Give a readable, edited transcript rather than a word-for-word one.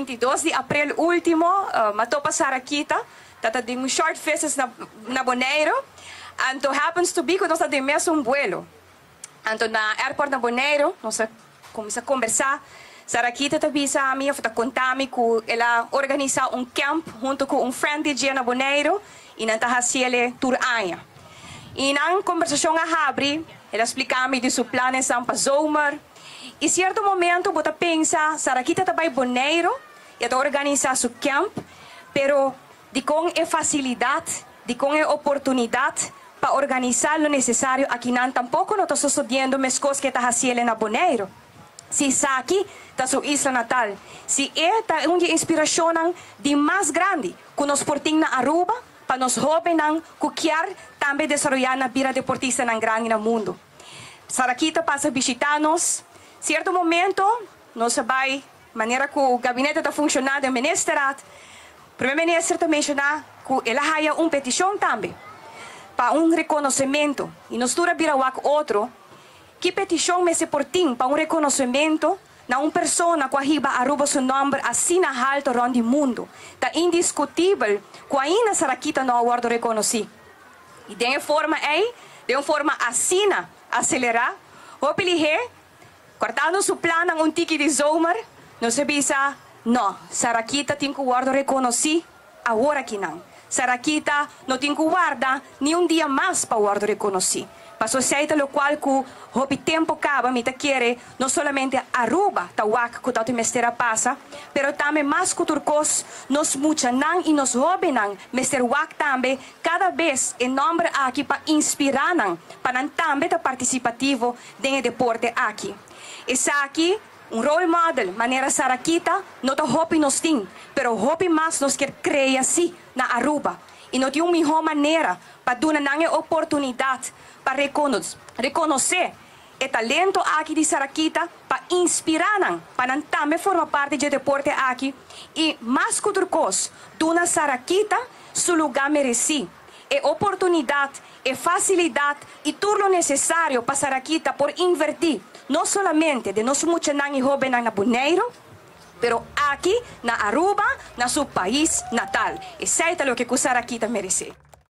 22 de abril último, matopa Sarakita, tata de short visits na Bonaire, and it happens to be que nós temos mesmo vuelo. Então, na airport na Bonaire, nós começamos a conversar. Sarakita avisa a mim, está contando que ela organiza camp junto com friend de na Bonaire e na Tahasiele Turanha. E na conversação a abre, ela explica-me de seus planos para zomer. E certo momento, você pensa, Sarakita está em Bonaire, e está organizando seu camp, pero de com é facilidade, de com é oportunidade para organizar o necessário aqui não tampouco não está sucedendo as coisas que está fazendo na Bonaire. Se está aqui, está sua isla natal. Se é uma inspiração de mais grande, que nós portamos na Aruba, para nós jovens cuquear também desenvolver na vida deportista na grande no mundo. Sarakita passa a visitar-nos. Certo momento, nós vai, maneira que o gabinete está funcionando, o ministeriado, o primeiro-ministro está mencionando que ele haya uma petição também, para reconhecimento. E nós dura virar outro, que petição me se portim para reconhecimento na uma pessoa que arriba Aruba seu nome assim na alto ronde mundo. Está indiscutível que ainda Sarakita não é reconhecido. E de uma forma assim, acelerar, o peligre, cortando seu plano um tique de zomer, não se bisa, não, Sarakita tem que guardar reconhecer, agora que não. Sarakita não tem que guardar nem dia mais para guardar reconhecer. Para a sociedade, o qual o tempo acaba, me quer não somente Aruba, tá wak que tá mestera passa, pero também mais que turcos, nos muchanan e nos jovenan, mester wak também, cada vez em nome aqui para inspirar, para também tá participativo dentro deporte aqui. Essa aqui, role model, maneira Sarakita, não tá hopi nos tem, pero hopi mais nos quer criar assim na Aruba. E não tem uma melhor maneira para dar uma oportunidade para reconhecer o talento aqui de Sarakita, para inspirar, para também formar parte do deporte aqui. E mais que outra coisa, dar Sarakita seu lugar merecido. É oportunidade, é facilidade e tudo o necessário para Sarakita por invertir, não somente de nós muchanan e jovens na Bonaire, pero aqui na Aruba, na seu país natal. E sei o que Sarakita merece.